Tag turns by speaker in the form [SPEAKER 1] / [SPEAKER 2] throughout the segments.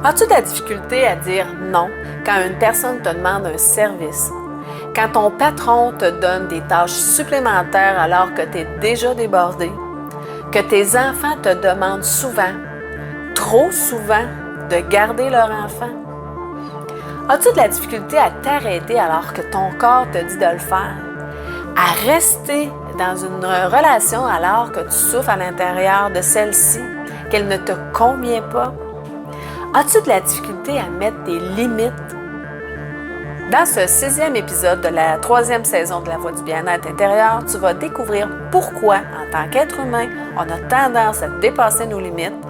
[SPEAKER 1] As-tu de la difficulté à dire non quand une personne te demande un service? Quand ton patron te donne des tâches supplémentaires alors que tu es déjà débordé? Que tes enfants te demandent souvent, trop souvent, de garder leur enfant? As-tu de la difficulté à t'arrêter alors que ton corps te dit de le faire? À rester dans une relation alors que tu souffres à l'intérieur de celle-ci, qu'elle ne te convient pas? As-tu de la difficulté à mettre des limites? Dans ce 6e épisode de la 3e saison de La Voix du bien-être intérieur, tu vas découvrir pourquoi, en tant qu'être humain, on a tendance à dépasser nos limites,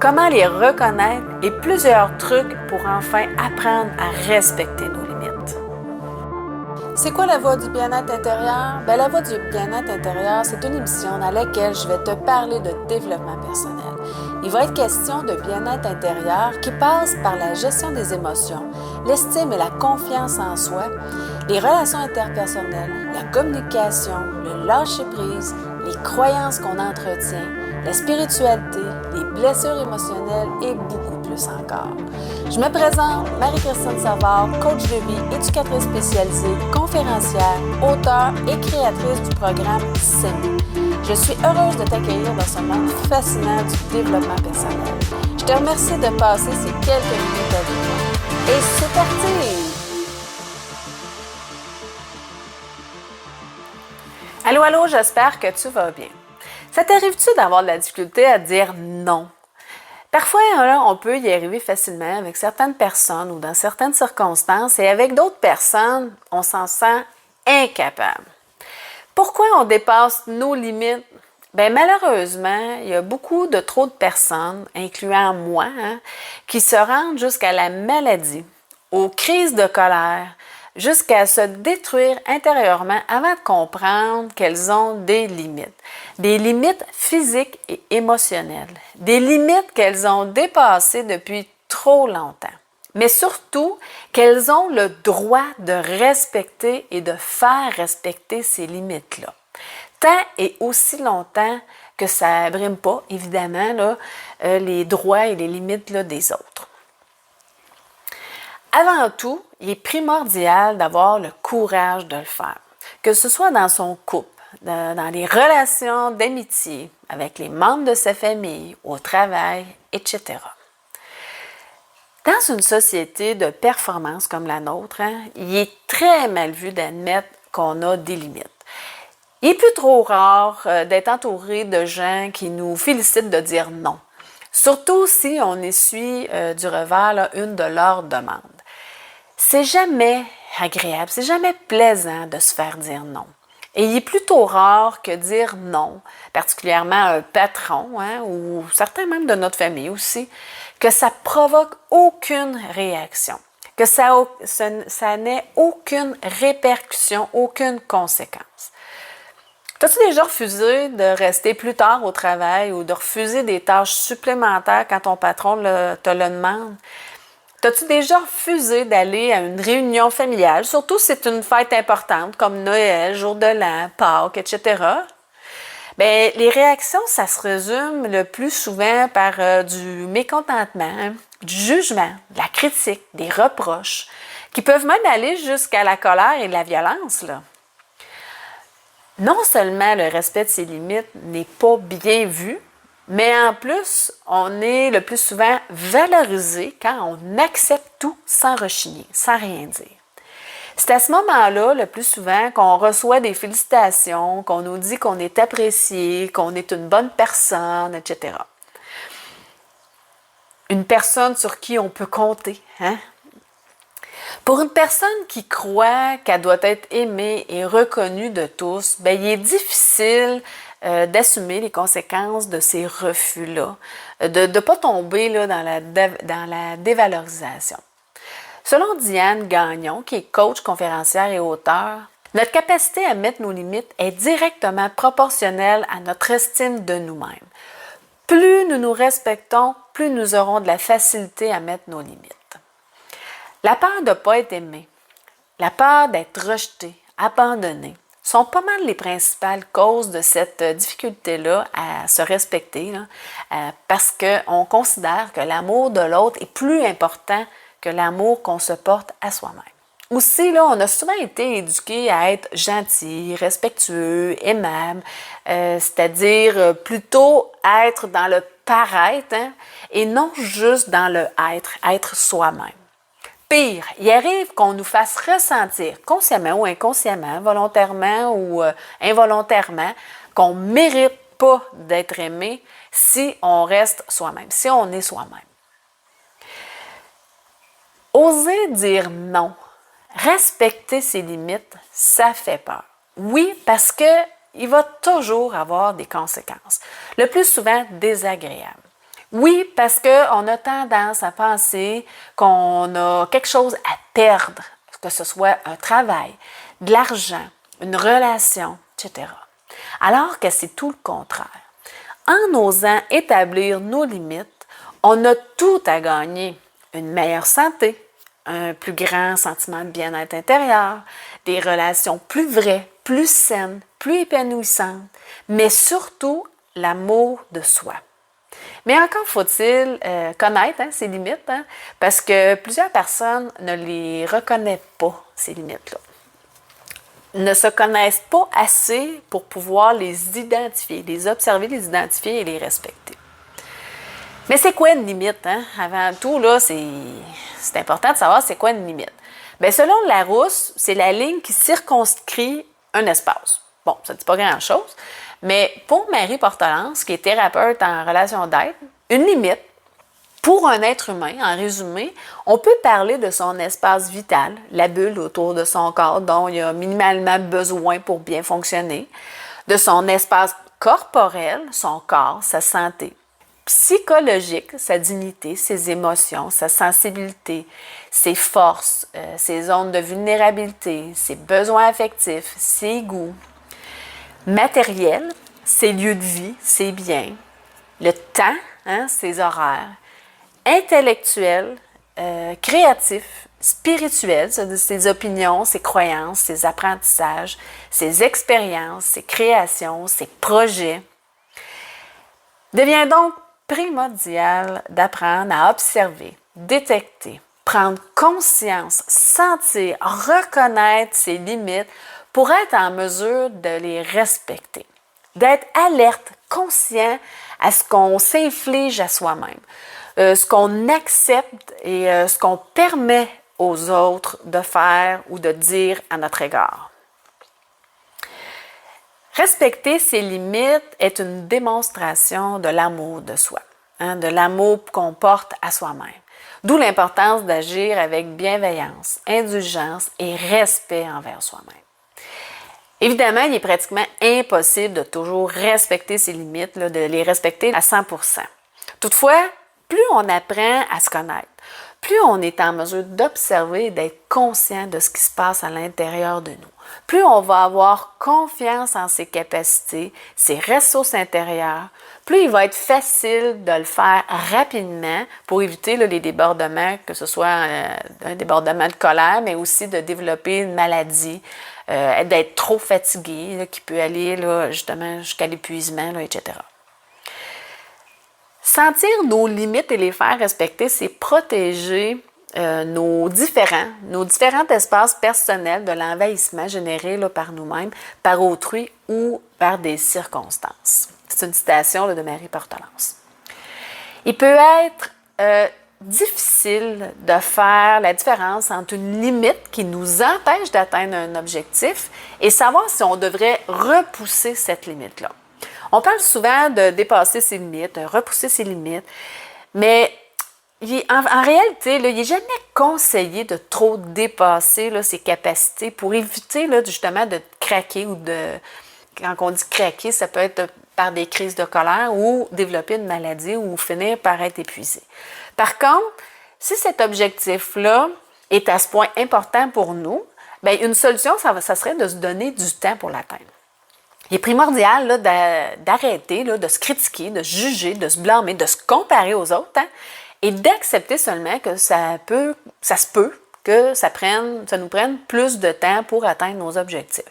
[SPEAKER 1] comment les reconnaître et plusieurs trucs pour enfin apprendre à respecter nos limites. C'est quoi la Voix du bien-être intérieur? La Voix du bien-être intérieur, c'est une émission dans laquelle je vais te parler de développement personnel. Il va être question de bien-être intérieur qui passe par la gestion des émotions, l'estime et la confiance en soi, les relations interpersonnelles, la communication, le lâcher-prise, les croyances qu'on entretient, la spiritualité, les blessures émotionnelles et beaucoup plus encore. Je me présente, Marie-Christine Savard, coach de vie, éducatrice spécialisée, conférencière, auteure et créatrice du programme SEMI. Je suis heureuse de t'accueillir dans ce monde fascinant du développement personnel. Je te remercie de passer ces quelques minutes avec moi. Et c'est parti! Allô, allô, j'espère que tu vas bien. Ça t'arrive-tu d'avoir de la difficulté à dire non? Parfois, on peut y arriver facilement avec certaines personnes ou dans certaines circonstances et avec d'autres personnes, on s'en sent incapable. Pourquoi on dépasse nos limites? Malheureusement, il y a beaucoup de trop de personnes, incluant moi, qui se rendent jusqu'à la maladie, aux crises de colère, jusqu'à se détruire intérieurement avant de comprendre qu'elles ont des limites physiques et émotionnelles, des limites qu'elles ont dépassées depuis trop longtemps, mais surtout qu'elles ont le droit de respecter et de faire respecter ces limites-là, tant et aussi longtemps que ça ne brime pas, évidemment, les droits et les limites des autres. Avant tout, il est primordial d'avoir le courage de le faire, que ce soit dans son couple, dans les relations d'amitié, avec les membres de sa famille, au travail, etc. Dans une société de performance comme la nôtre, il est très mal vu d'admettre qu'on a des limites. Il est plus trop rare d'être entouré de gens qui nous félicitent de dire non, surtout si on essuie du revers une de leurs demandes. C'est jamais agréable, c'est jamais plaisant de se faire dire non. Et il est plutôt rare que dire non, particulièrement à un patron ou certains membres de notre famille aussi, que ça provoque aucune réaction, que ça n'ait aucune répercussion, aucune conséquence. T'as-tu déjà refusé de rester plus tard au travail ou de refuser des tâches supplémentaires quand ton patron te le demande? T'as-tu déjà refusé d'aller à une réunion familiale, surtout si c'est une fête importante comme Noël, Jour de l'An, Pâques, etc.? Les réactions, ça se résume le plus souvent par du mécontentement, du jugement, de la critique, des reproches, qui peuvent même aller jusqu'à la colère et la violence, là. Non seulement le respect de ses limites n'est pas bien vu, mais en plus, on est le plus souvent valorisé quand on accepte tout sans rechigner, sans rien dire. C'est à ce moment-là, le plus souvent, qu'on reçoit des félicitations, qu'on nous dit qu'on est apprécié, qu'on est une bonne personne, etc. Une personne sur qui on peut compter, Pour une personne qui croit qu'elle doit être aimée et reconnue de tous, il est difficile d'assumer les conséquences de ces refus-là, de ne pas tomber dans la dévalorisation. Selon Diane Gagnon, qui est coach, conférencière et auteure, notre capacité à mettre nos limites est directement proportionnelle à notre estime de nous-mêmes. Plus nous nous respectons, plus nous aurons de la facilité à mettre nos limites. La peur de ne pas être aimé, la peur d'être rejeté, abandonné, sont pas mal les principales causes de cette difficulté-là à se respecter, là, parce qu'on considère que l'amour de l'autre est plus important que l'amour qu'on se porte à soi-même. Aussi, là, on a souvent été éduqués à être gentil, respectueux, aimable, c'est-à-dire plutôt être dans le paraître, hein, et non juste dans le être soi-même. Pire, il arrive qu'on nous fasse ressentir, consciemment ou inconsciemment, volontairement ou involontairement, qu'on ne mérite pas d'être aimé si on reste soi-même, si on est soi-même. Oser dire non, respecter ses limites, ça fait peur. Oui, parce qu'il va toujours avoir des conséquences, le plus souvent désagréables. Oui, parce qu'on a tendance à penser qu'on a quelque chose à perdre, que ce soit un travail, de l'argent, une relation, etc. Alors que c'est tout le contraire. En osant établir nos limites, on a tout à gagner. Une meilleure santé, un plus grand sentiment de bien-être intérieur, des relations plus vraies, plus saines, plus épanouissantes, mais surtout l'amour de soi. Mais encore faut-il connaître ses limites, parce que plusieurs personnes ne les reconnaissent pas, ces limites-là. Ne se connaissent pas assez pour pouvoir les identifier, les observer, les identifier et les respecter. Mais c'est quoi une limite? Avant tout, là, c'est important de savoir c'est quoi une limite. Bien, selon Larousse, c'est la ligne qui circonscrit un espace. Bon, ça ne dit pas grand-chose, mais pour Marie Portelance, qui est thérapeute en relation d'aide, une limite, pour un être humain, en résumé, on peut parler de son espace vital, la bulle autour de son corps dont il a minimalement besoin pour bien fonctionner, de son espace corporel, son corps, sa santé, psychologique, sa dignité, ses émotions, sa sensibilité, ses forces, ses zones de vulnérabilité, ses besoins affectifs, ses goûts, matériel, ses lieux de vie, ses biens, le temps, ses horaires, intellectuel, créatif, spirituel, c'est-à-dire ses opinions, ses croyances, ses apprentissages, ses expériences, ses créations, ses projets. Devient donc primordial d'apprendre à observer, détecter, prendre conscience, sentir, reconnaître ses limites pour être en mesure de les respecter, d'être alerte, conscient à ce qu'on s'inflige à soi-même, ce qu'on accepte et ce qu'on permet aux autres de faire ou de dire à notre égard. Respecter ses limites est une démonstration de l'amour de soi, de l'amour qu'on porte à soi-même. D'où l'importance d'agir avec bienveillance, indulgence et respect envers soi-même. Évidemment, il est pratiquement impossible de toujours respecter ses limites, de les respecter à 100%. Toutefois, plus on apprend à se connaître, plus on est en mesure d'observer et d'être conscient de ce qui se passe à l'intérieur de nous, plus on va avoir confiance en ses capacités, ses ressources intérieures, plus il va être facile de le faire rapidement pour éviter les débordements, que ce soit un débordement de colère, mais aussi de développer une maladie, d'être trop fatigué, qui peut aller justement jusqu'à l'épuisement, etc. Sentir nos limites et les faire respecter, c'est protéger nos différents espaces personnels de l'envahissement généré par nous-mêmes, par autrui ou par des circonstances. C'est une citation de Marie Portelance. Il peut être difficile de faire la différence entre une limite qui nous empêche d'atteindre un objectif et savoir si on devrait repousser cette limite-là. On parle souvent de dépasser ses limites, de repousser ses limites, mais en réalité, il n'est jamais conseillé de trop dépasser ses capacités pour éviter justement de craquer ou quand on dit craquer, ça peut être par des crises de colère ou développer une maladie ou finir par être épuisé. Par contre, si cet objectif-là est à ce point important pour nous, bien, une solution, ça serait de se donner du temps pour l'atteindre. Il est primordial d'arrêter de se critiquer, de se juger, de se blâmer, de se comparer aux autres et d'accepter seulement que ça se peut que ça nous prenne plus de temps pour atteindre nos objectifs.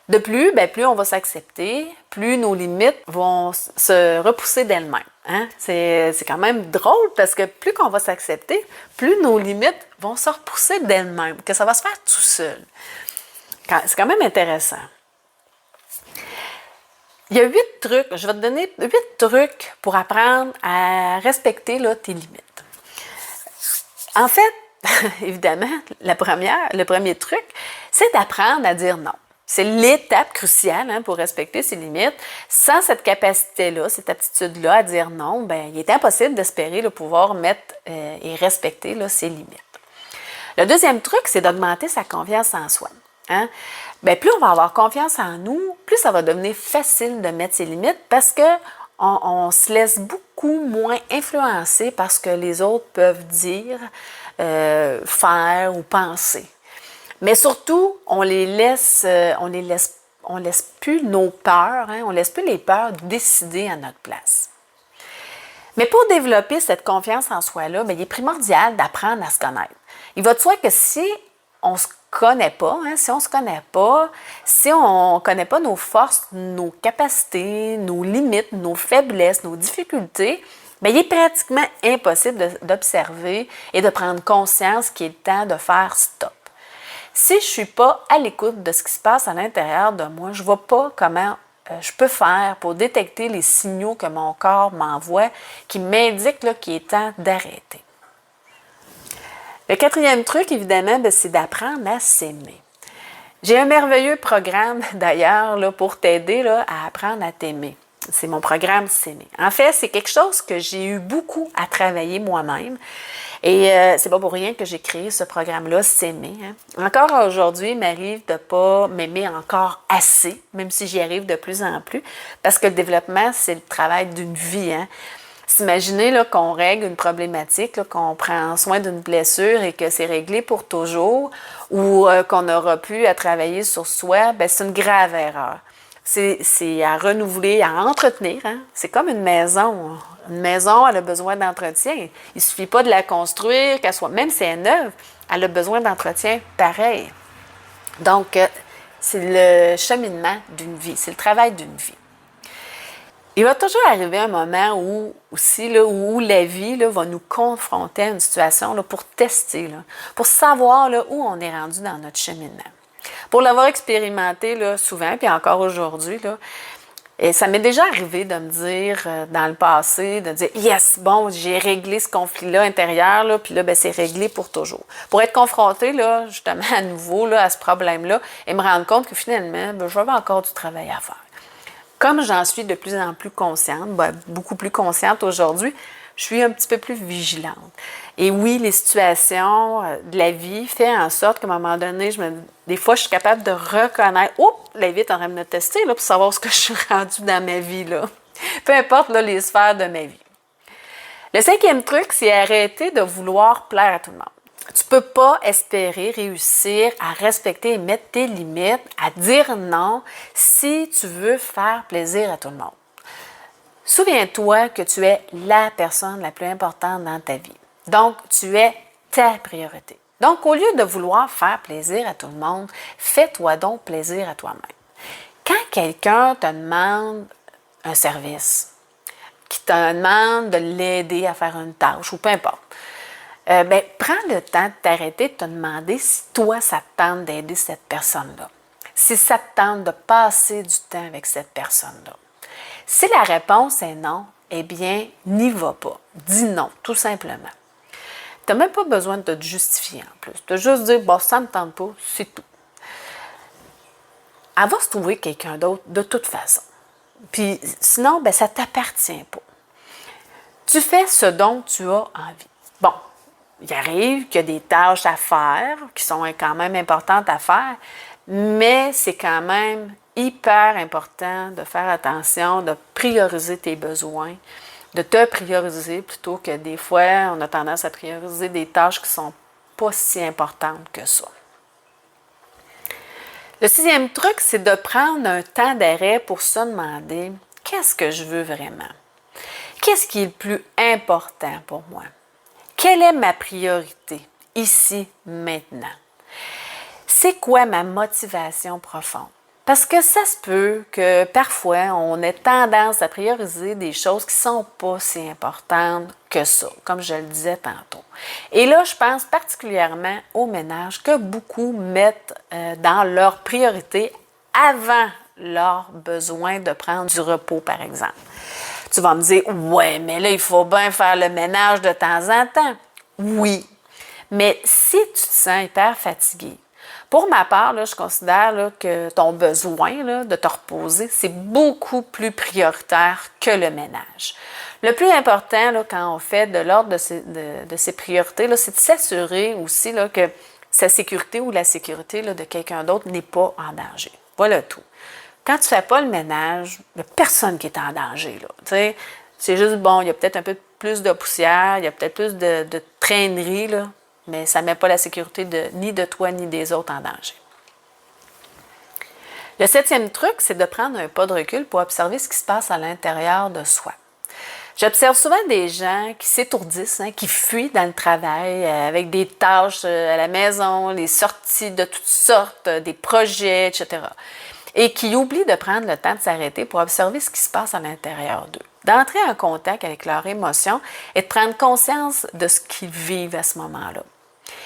[SPEAKER 1] De plus, plus on va s'accepter, plus nos limites vont se repousser d'elles-mêmes. Hein? C'est quand même drôle parce que plus qu'on va s'accepter, plus nos limites vont se repousser d'elles-mêmes, que ça va se faire tout seul. C'est quand même intéressant. Il y a 8 trucs, je vais te donner 8 trucs pour apprendre à respecter là, tes limites. En fait, évidemment, le premier truc, c'est d'apprendre à dire non. C'est l'étape cruciale pour respecter ses limites. Sans cette capacité-là, cette aptitude-là à dire non, il est impossible d'espérer pouvoir mettre et respecter là, ses limites. Le deuxième truc, c'est d'augmenter sa confiance en soi. Hein? Plus on va avoir confiance en nous, plus ça va devenir facile de mettre ses limites parce qu'on se laisse beaucoup moins influencer par ce que les autres peuvent dire, faire ou penser. Mais surtout, on laisse plus nos peurs, on laisse plus les peurs décider à notre place. Mais pour développer cette confiance en soi-là, il est primordial d'apprendre à se connaître. Il va de soi que si on ne se connaît pas, si on ne connaît pas nos forces, nos capacités, nos limites, nos faiblesses, nos difficultés, il est pratiquement impossible d'observer et de prendre conscience qu'il est temps de faire stop. Si je ne suis pas à l'écoute de ce qui se passe à l'intérieur de moi, je ne vois pas comment je peux faire pour détecter les signaux que mon corps m'envoie qui m'indiquent qu'il est temps d'arrêter. Le quatrième truc, évidemment, c'est d'apprendre à s'aimer. J'ai un merveilleux programme, d'ailleurs, pour t'aider à apprendre à t'aimer. C'est mon programme S'aimer. En fait, c'est quelque chose que j'ai eu beaucoup à travailler moi-même. Et c'est pas pour rien que j'ai créé ce programme-là, S'aimer. Hein. Encore aujourd'hui, il m'arrive de ne pas m'aimer encore assez, même si j'y arrive de plus en plus, parce que le développement, c'est le travail d'une vie. Hein. S'imaginer qu'on règle une problématique, qu'on prend soin d'une blessure et que c'est réglé pour toujours, ou qu'on n'aura plus à travailler sur soi, c'est une grave erreur. C'est à renouveler, à entretenir. Hein? C'est comme une maison. Une maison, elle a besoin d'entretien. Il ne suffit pas de la construire, qu'elle soit, même si elle est neuve, elle a besoin d'entretien pareil. Donc, c'est le cheminement d'une vie, c'est le travail d'une vie. Il va toujours arriver un moment où la vie va nous confronter à une situation pour tester, pour savoir où on est rendu dans notre cheminement. Pour l'avoir expérimenté souvent, puis encore aujourd'hui, et ça m'est déjà arrivé de me dire dans le passé, de dire « Yes, bon, j'ai réglé ce conflit-là intérieur, puis c'est réglé pour toujours. » Pour être confrontée, justement, à nouveau, à ce problème-là, et me rendre compte que finalement, j'avais encore du travail à faire. Comme j'en suis de plus en plus consciente, beaucoup plus consciente aujourd'hui, je suis un petit peu plus vigilante. Et oui, les situations de la vie font en sorte qu'à un moment donné, des fois, je suis capable de reconnaître « Oups, la vie est en train de me tester pour savoir ce que je suis rendue dans ma vie. » Peu importe les sphères de ma vie. Le cinquième truc, c'est arrêter de vouloir plaire à tout le monde. Tu ne peux pas espérer réussir à respecter et mettre tes limites, à dire non, si tu veux faire plaisir à tout le monde. Souviens-toi que tu es la personne la plus importante dans ta vie. Donc, tu es ta priorité. Donc, au lieu de vouloir faire plaisir à tout le monde, fais-toi donc plaisir à toi-même. Quand quelqu'un te demande un service, qui te demande de l'aider à faire une tâche ou peu importe, prends le temps de t'arrêter de te demander si toi, ça te tente d'aider cette personne-là. Si ça te tente de passer du temps avec cette personne-là. Si la réponse est non, eh bien, n'y va pas. Dis non, tout simplement. Tu n'as même pas besoin de te justifier en plus. Tu as juste dire, ça ne me tente pas, c'est tout. Elle va se trouver quelqu'un d'autre de toute façon. Puis sinon, ça ne t'appartient pas. Tu fais ce dont tu as envie. Bon, il arrive qu'il y a des tâches à faire qui sont quand même importantes à faire, mais c'est quand même hyper important de faire attention, de prioriser tes besoins, de te prioriser plutôt que des fois, on a tendance à prioriser des tâches qui ne sont pas si importantes que ça. Le sixième truc, c'est de prendre un temps d'arrêt pour se demander « Qu'est-ce que je veux vraiment? Qu'est-ce qui est le plus important pour moi? Quelle est ma priorité ici, maintenant? C'est quoi ma motivation profonde? Parce que ça se peut que parfois, on ait tendance à prioriser des choses qui ne sont pas si importantes que ça, comme je le disais tantôt. Et là, je pense particulièrement au ménage que beaucoup mettent dans leur priorité avant leur besoin de prendre du repos, par exemple. Tu vas me dire, ouais, mais là, il faut bien faire le ménage de temps en temps. Oui, mais si tu te sens hyper fatigué, pour ma part, là, je considère là, que ton besoin là, de te reposer, c'est beaucoup plus prioritaire que le ménage. Le plus important là, quand on fait de l'ordre de ces priorités, là, c'est de s'assurer aussi là, que sa sécurité ou la sécurité là, de quelqu'un d'autre n'est pas en danger. Voilà tout. Quand tu ne fais pas le ménage, il n'y a personne qui est en danger. Là, t'sais. C'est juste, bon, il y a peut-être un peu plus de poussière, il y a peut-être plus de traînerie, là, mais ça ne met pas la sécurité ni de toi ni des autres en danger. Le 7e truc, c'est de prendre un pas de recul pour observer ce qui se passe à l'intérieur de soi. J'observe souvent des gens qui s'étourdissent, qui fuient dans le travail avec des tâches à la maison, les sorties de toutes sortes, des projets, etc. Et qui oublient de prendre le temps de s'arrêter pour observer ce qui se passe à l'intérieur d'eux, d'entrer en contact avec leurs émotions et de prendre conscience de ce qu'ils vivent à ce moment-là.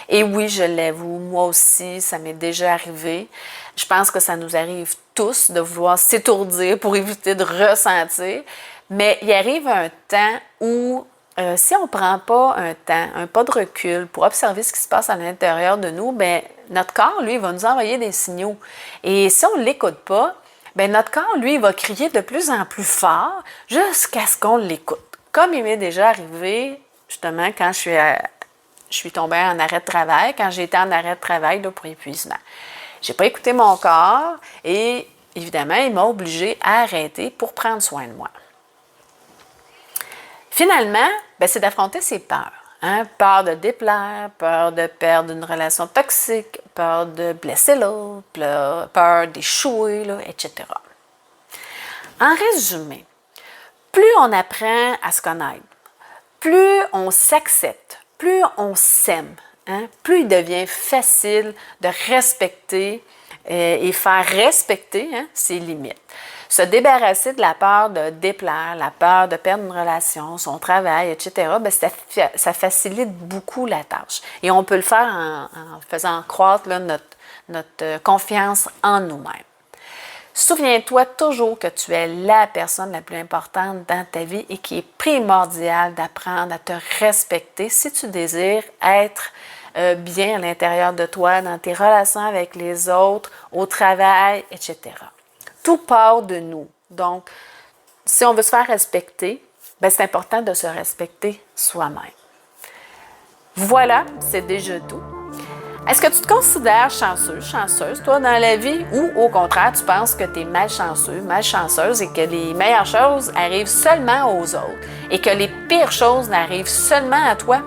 [SPEAKER 1] Et oui, je l'avoue, moi aussi, ça m'est déjà arrivé. Je pense que ça nous arrive tous de vouloir s'étourdir pour éviter de ressentir, mais il arrive un temps où, si on ne prend pas un pas de recul pour observer ce qui se passe à l'intérieur de nous, bien, notre corps, lui, va nous envoyer des signaux. Et si on ne l'écoute pas, bien, notre corps, lui, va crier de plus en plus fort jusqu'à ce qu'on l'écoute. Comme il m'est déjà arrivé, justement, quand je suis tombée en arrêt de travail, quand j'ai été en arrêt de travail là, pour épuisement. Je n'ai pas écouté mon corps et, évidemment, il m'a obligée à arrêter pour prendre soin de moi. Finalement, bien, c'est d'affronter ses peurs. Peur de déplaire, peur de perdre une relation toxique, peur de blesser l'autre, peur d'échouer, là, etc. En résumé, plus on apprend à se connaître, plus on s'accepte, plus on s'aime, plus il devient facile de respecter et faire respecter ses limites. Se débarrasser de la peur de déplaire, la peur de perdre une relation, son travail, etc., bien, ça facilite beaucoup la tâche. Et on peut le faire en faisant croître là, notre confiance en nous-mêmes. Souviens-toi toujours que tu es la personne la plus importante dans ta vie et qu'il est primordial d'apprendre à te respecter si tu désires être bien à l'intérieur de toi, dans tes relations avec les autres, au travail, etc. Tout part de nous. Donc, si on veut se faire respecter, bien, c'est important de se respecter soi-même. Voilà, c'est déjà tout. Est-ce que tu te considères chanceux, chanceuse, toi, dans la vie, ou au contraire, tu penses que tu es malchanceux, malchanceuse et que les meilleures choses arrivent seulement aux autres et que les pires choses n'arrivent seulement à toi?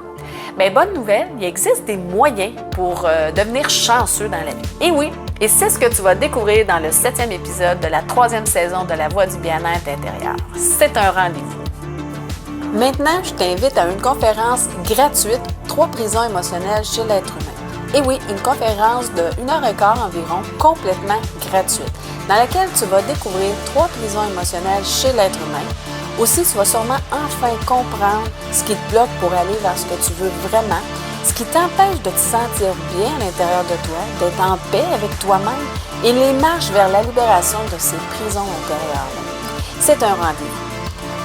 [SPEAKER 1] Bien, bonne nouvelle, il existe des moyens pour devenir chanceux dans la vie. Et oui, et c'est ce que tu vas découvrir dans le 7e épisode de la 3e saison de La Voix du bien-être intérieur. C'est un rendez-vous. Maintenant, je t'invite à une conférence gratuite, 3 prisons émotionnelles chez l'être humain. Et oui, une conférence de 1h15 environ, complètement gratuite, dans laquelle tu vas découvrir 3 prisons émotionnelles chez l'être humain. Aussi, tu vas sûrement enfin comprendre ce qui te bloque pour aller vers ce que tu veux vraiment, ce qui t'empêche de te sentir bien à l'intérieur de toi, d'être en paix avec toi-même et les marches vers la libération de ces prisons intérieures-là. C'est un rendez-vous.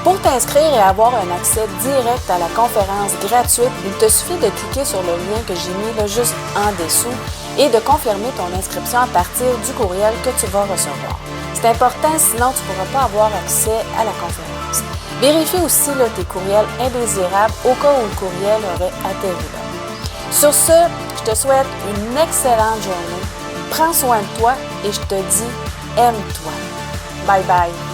[SPEAKER 1] Pour t'inscrire et avoir un accès direct à la conférence gratuite, il te suffit de cliquer sur le lien que j'ai mis là, juste en dessous et de confirmer ton inscription à partir du courriel que tu vas recevoir. C'est important, sinon tu ne pourras pas avoir accès à la conférence. Vérifie aussi là, tes courriels indésirables au cas où le courriel aurait atterri là. Sur ce, je te souhaite une excellente journée. Prends soin de toi et je te dis, aime-toi. Bye bye.